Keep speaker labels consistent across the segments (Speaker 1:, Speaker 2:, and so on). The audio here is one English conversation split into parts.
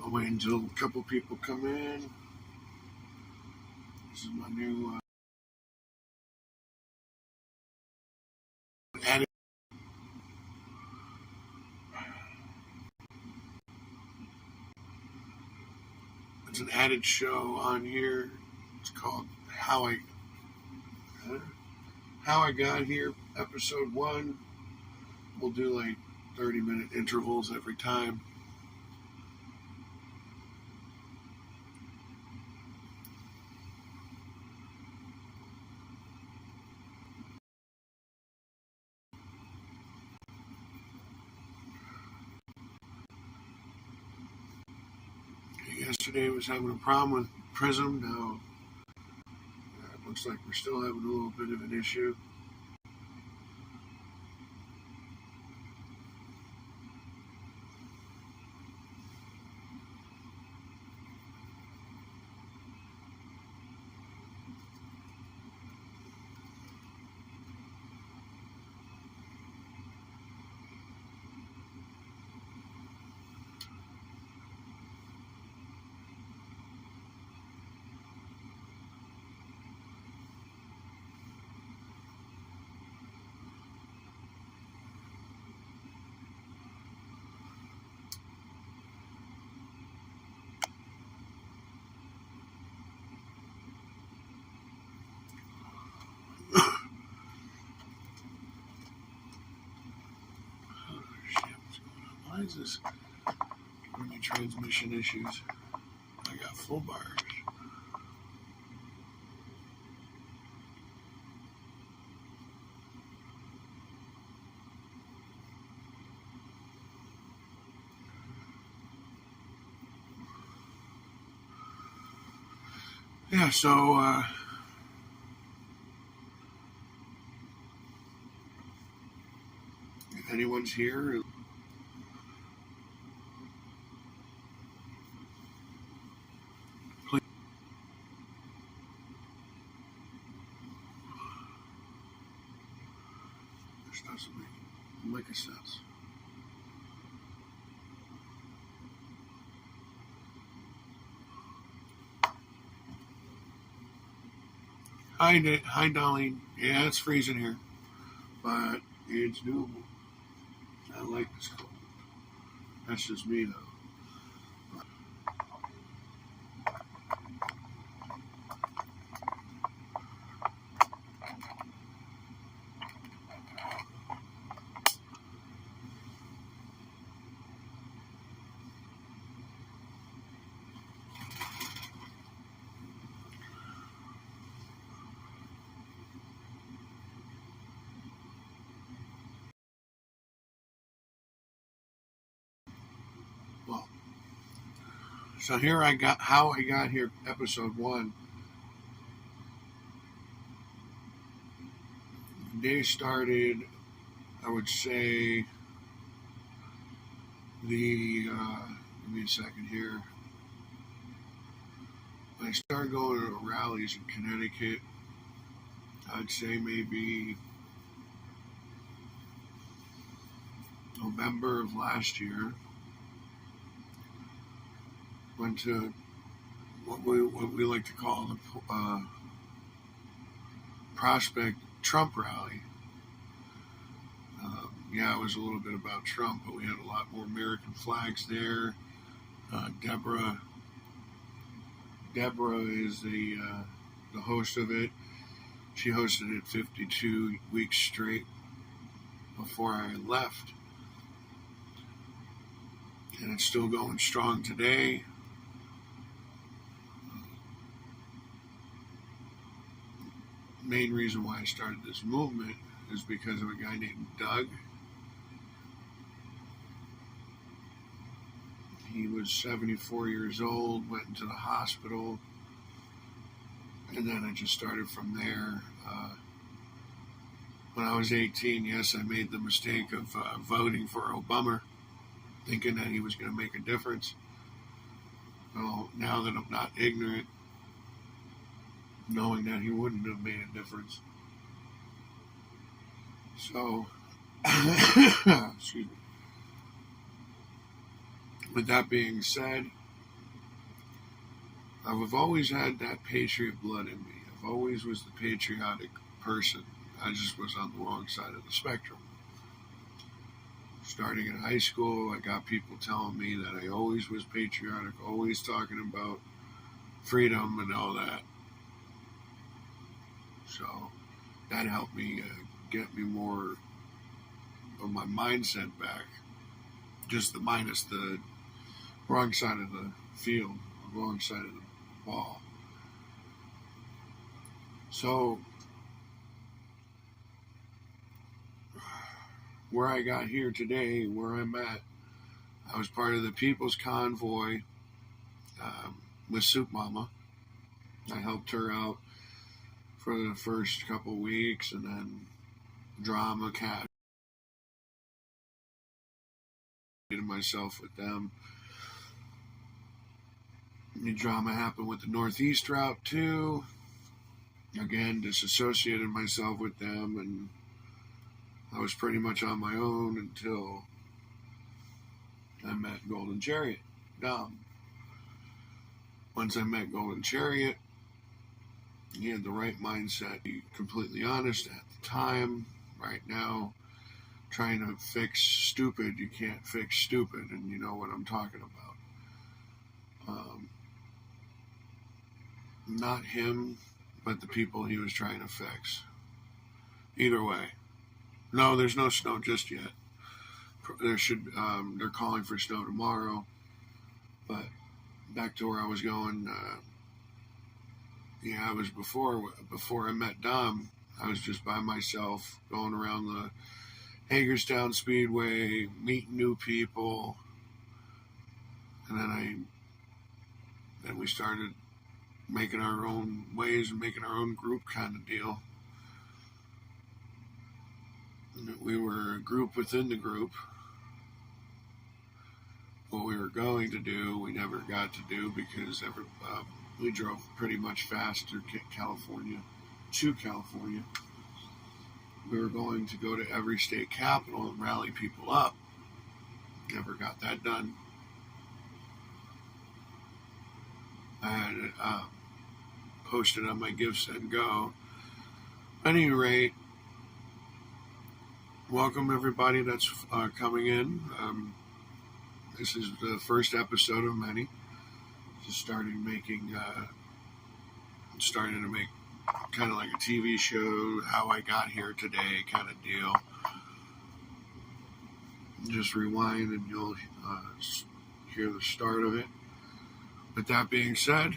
Speaker 1: I'll wait until a couple people come in. This is my new added. It's an added show on here. It's called How I Got Here, episode 1. We'll do like 30-minute intervals every time. Yesterday was having a problem with Prism. Now it looks like we're still having a little bit of an issue. Why is this giving me transmission issues? I got full bars. Yeah, so if anyone's here, please. This doesn't make a sense. Hi, Darlene. Yeah, it's freezing here, but it's doable. I like this cold. That's just me, though. Well, so here I got How I Got Here, episode 1. The day started, I would say, give me a second here. When I started going to rallies in Connecticut, I'd say maybe November of last year. Went to what we like to call the Prospect Trump rally. Yeah, it was a little bit about Trump, but we had a lot more American flags there. Deborah is the host of it. She hosted it 52 weeks straight before I left, and it's still going strong today. Main reason why I started this movement is because of a guy named Doug. He was 74 years old, went into the hospital, and then I just started from there. When I was 18, yes, I made the mistake of voting for Obama, thinking that he was going to make a difference. Well, now that I'm not ignorant, knowing that he wouldn't have made a difference. So, excuse me. With that being said, I've always had that patriot blood in me. I've always was the patriotic person. I just was on the wrong side of the spectrum. Starting in high school, I got people telling me that I always was patriotic, always talking about freedom and all that. So that helped me get me more of my mindset back. Just the minus the wrong side of the field, the wrong side of the ball. So where I got here today, where I'm at, I was part of the People's Convoy with Soup Mama. I helped her out for the first couple of weeks, and then drama cat myself with them. The drama happened with the Northeast route too. Again, disassociated myself with them, and I was pretty much on my own until I met Golden Chariot. Once I met Golden Chariot, he had the right mindset. He completely honest at the time. Right now, trying to fix stupid, you can't fix stupid, and you know what I'm talking about. Not him, but the people he was trying to fix. Either way. No, there's no snow just yet. They're calling for snow tomorrow. But back to where I was going, I was before I met Dom, I was just by myself going around the Hagerstown Speedway, meeting new people, and then we started making our own ways and making our own group kind of deal. We were a group within the group. What we were going to do, we never got to do because we drove pretty much fast to California. We were going to go to every state capital and rally people up. Never got that done. I had it posted on my Give, Send, Go. At any rate, welcome everybody that's coming in. This is the first episode of many. Just starting to make kind of like a TV show, how I got here today kind of deal. Just rewind and you'll hear the start of it. With that being said,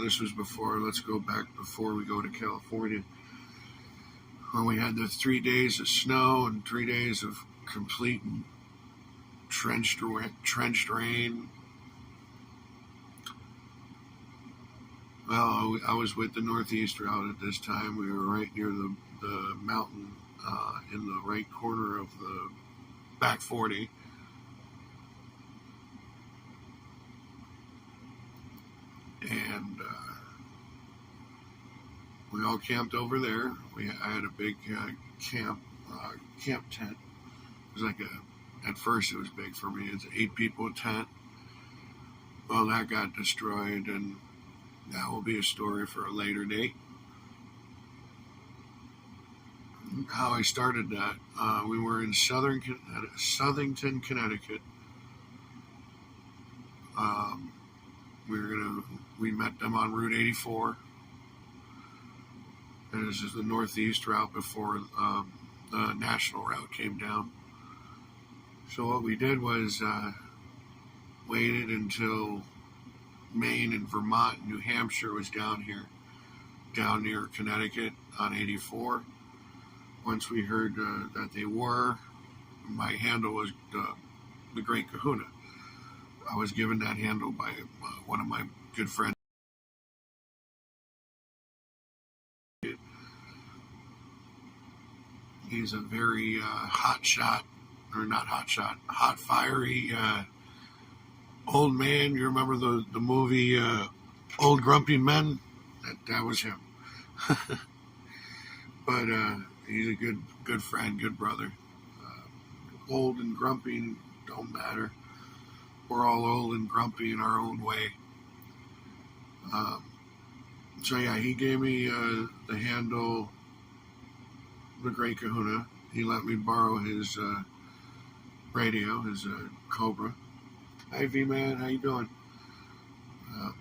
Speaker 1: this was before, let's go back before we go to California, when we had the 3 days of snow and 3 days of complete trenched rain. Well, I was with the Northeast route at this time. We were right near the mountain in the right corner of the back 40. And we all camped over there. I had a big camp tent. It was like at first it was big for me. It's an 8 people tent. Well, that got destroyed, and that will be a story for a later date. How I started that, we were in Southington, Connecticut. We met them on Route 84. And this is the Northeast route before the national route came down. So what we did was waited until Maine and Vermont and New Hampshire was down near Connecticut on 84. Once we heard that they were, my handle was the Great Kahuna. I was given that handle by one of my good friends. He's a very hot fiery old man. You remember the movie Old Grumpy Men? That was him. But he's a good friend, good brother. Old and grumpy don't matter. we're all old and grumpy in our own way. Um, so yeah, he gave me the handle, the Great Kahuna. He let me borrow his radio, his Cobra. Hi V man, how you doing? Uh,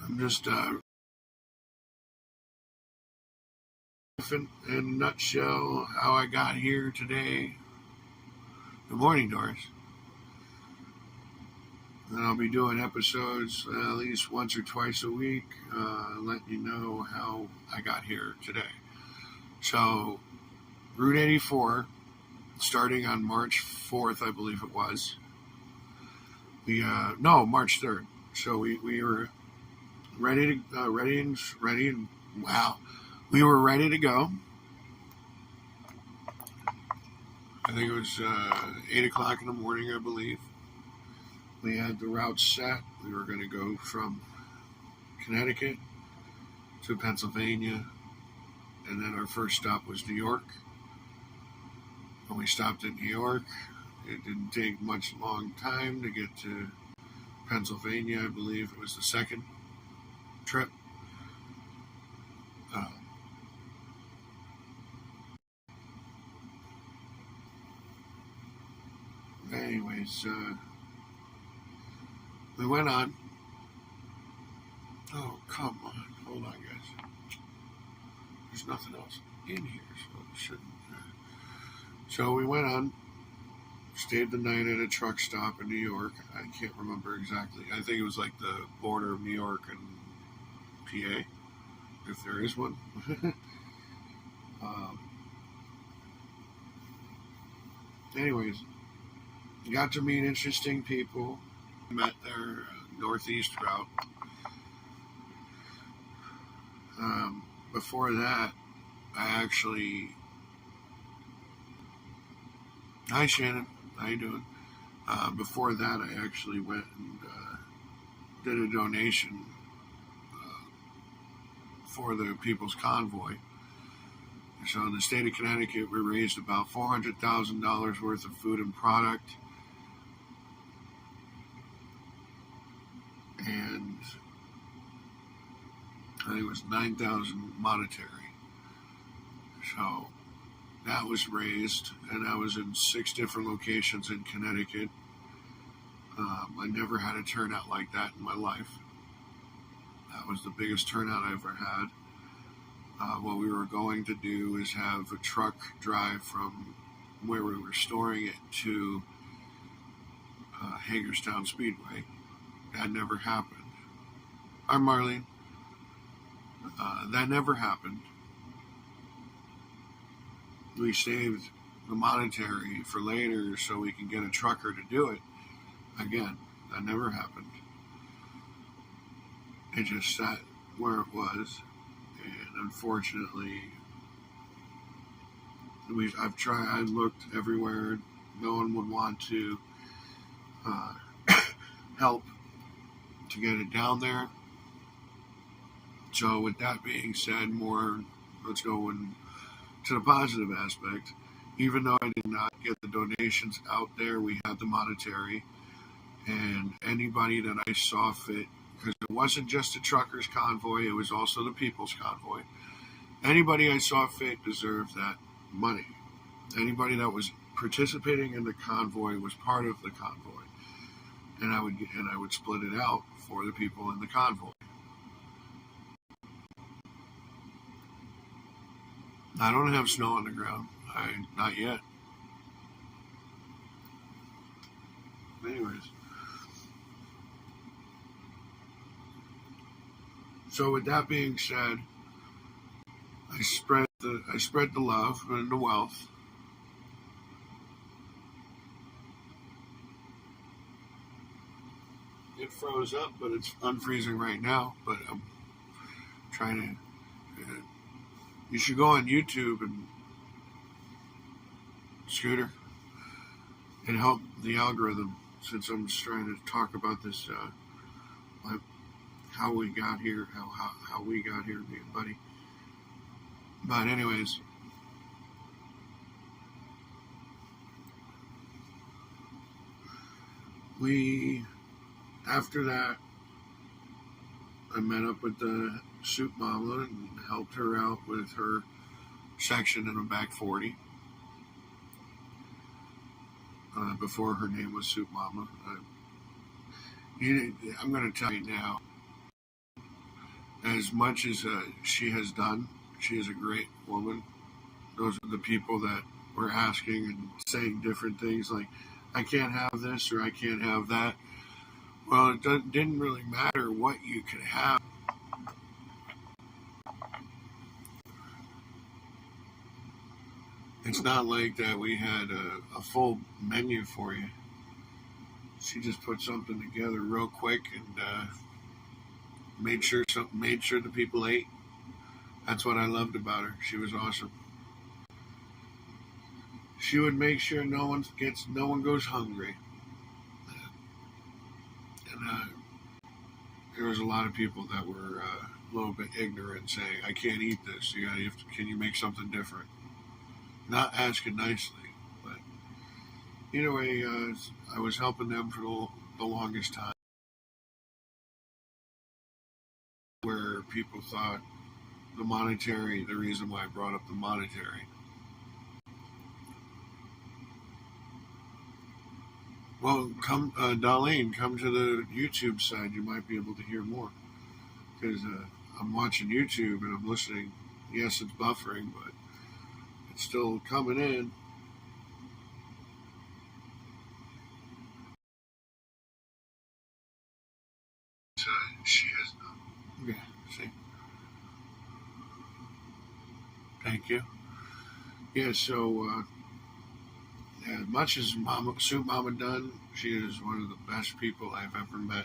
Speaker 1: I'm just in a nutshell how I got here today. Good morning, Doris. And I'll be doing episodes at least once or twice a week, letting you know how I got here today. So, Route 84, starting on March 4th, I believe it was. March 3rd. So we were ready and wow, we were ready to go. I think it was 8 o'clock in the morning, I believe. We had the route set. We were going to go from Connecticut to Pennsylvania, and then our first stop was New York. When we stopped at New York, it didn't take much long time to get to Pennsylvania. I believe it was the second trip. Anyways, we went on. Oh, come on. Hold on, guys. There's nothing else in here, so it shouldn't. So we went on, stayed the night at a truck stop in New York. I can't remember exactly. I think it was like the border of New York and PA, if there is one. Anyways, got to meet interesting people. Met their northeast route. Before that, I actually. Hi Shannon, how you doing? Before that, I actually went and did a donation for the People's Convoy. So in the state of Connecticut, we raised about $400,000 worth of food and product, and I think it was $9,000 monetary. So that was raised, and I was in 6 different locations in Connecticut. I never had a turnout like that in my life. That was the biggest turnout I ever had. What we were going to do is have a truck drive from where we were storing it to Hagerstown Speedway. That never happened. I'm Marlene. That never happened. We saved the monetary for later so we can get a trucker to do it. Again, that never happened. It just sat where it was, and unfortunately, I looked everywhere. No one would want to help to get it down there. So with that being said, let's go to the positive aspect. Even though I did not get the donations out there, we had the monetary, and anybody that I saw fit, because it wasn't just the truckers convoy, it was also the people's convoy. Anybody I saw fit deserved that money. Anybody that was participating in the convoy was part of the convoy, and I would split it out for the people in the convoy. I don't have snow on the ground. Not yet. Anyways, so with that being said, I spread the love and the wealth. It froze up, but it's unfreezing right now. But I'm trying to. You should go on YouTube and Scooter and help the algorithm. Since I'm just trying to talk about this, how we got here, how we got here, me and Buddy. But anyways, We, after that, I met up with the Soup Mama and helped her out with her section in a back 40. Before her name was Soup Mama. I'm going to tell you now, as much as she has done, she is a great woman. Those are the people that were asking and saying different things like, I can't have this or I can't have that. Well, it didn't really matter what you could have. It's not like that we had a full menu for you. She just put something together real quick and made sure the people ate. That's what I loved about her. She was awesome. She would make sure no one goes hungry. And there was a lot of people that were a little bit ignorant, saying, "I can't eat this. Can you make something different?" Not asking nicely, but either way, I was helping them for the longest time. Where people thought the reason why I brought up the monetary. Well, Darlene, come to the YouTube side. You might be able to hear more because I'm watching YouTube and I'm listening. Yes, it's buffering, but it's still coming in. She has not. Yeah, see. Thank you. Yeah, so as much as Soup Mama done, she is one of the best people I've ever met.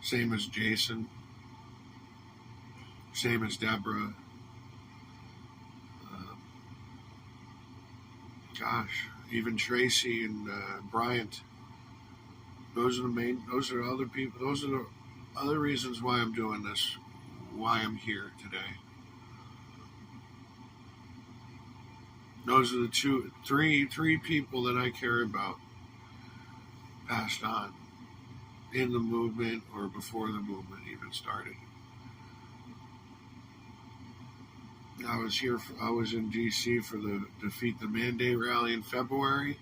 Speaker 1: Same as Jason. Same as Deborah. Uh, Gosh, even Tracy and Bryant. Those are other people. Those are the other reasons why I'm doing this. Why I'm here today. Those are the three people that I care about passed on in the movement or before the movement even started. I was in D.C. for the Defeat the Mandate rally in February,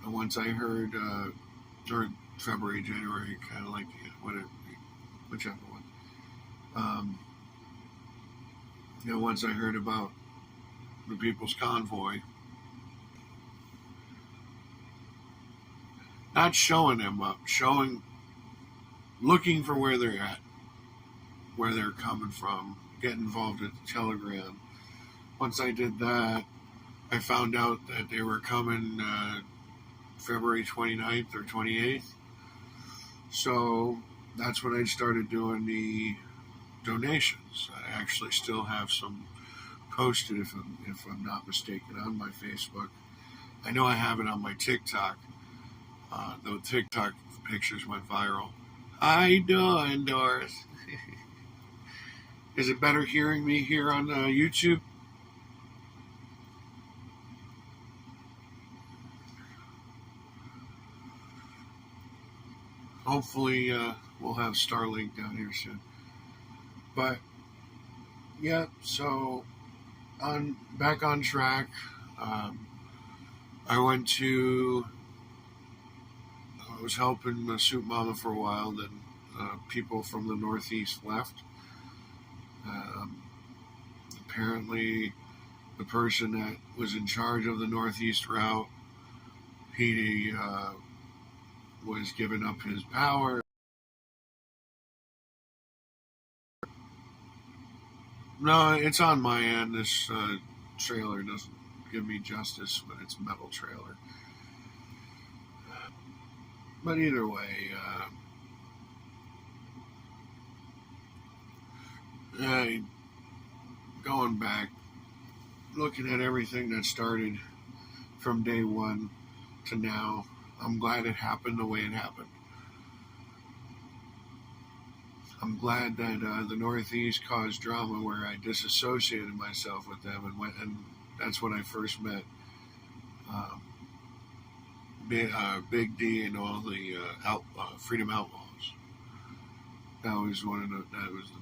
Speaker 1: and once I heard, or February, January, kind of like whatever, whichever one. Um, Once I heard about the People's Convoy, not showing them up, looking for where they're at, where they're coming from, get involved at the Telegram. Once I did that, I found out that they were coming February 29th or 28th. So that's when I started doing the donations. I actually still have some posted, if I'm not mistaken, on my Facebook. I know I have it on my TikTok. The TikTok pictures went viral. How you doing, Doris? Is it better hearing me here on YouTube? Hopefully, we'll have Starlink down here soon. But yeah, so back on track. I was helping the Soup Mama for a while. Then people from the Northeast left. Apparently, the person that was in charge of the Northeast route, he was giving up his power. No, it's on my end. This trailer doesn't give me justice, but it's a metal trailer. But either way, going back, looking at everything that started from day one to now, I'm glad it happened the way it happened. I'm glad that the Northeast caused drama where I disassociated myself with them and that's when I first met Big D and all the Freedom Outlaws. That was one of the that was the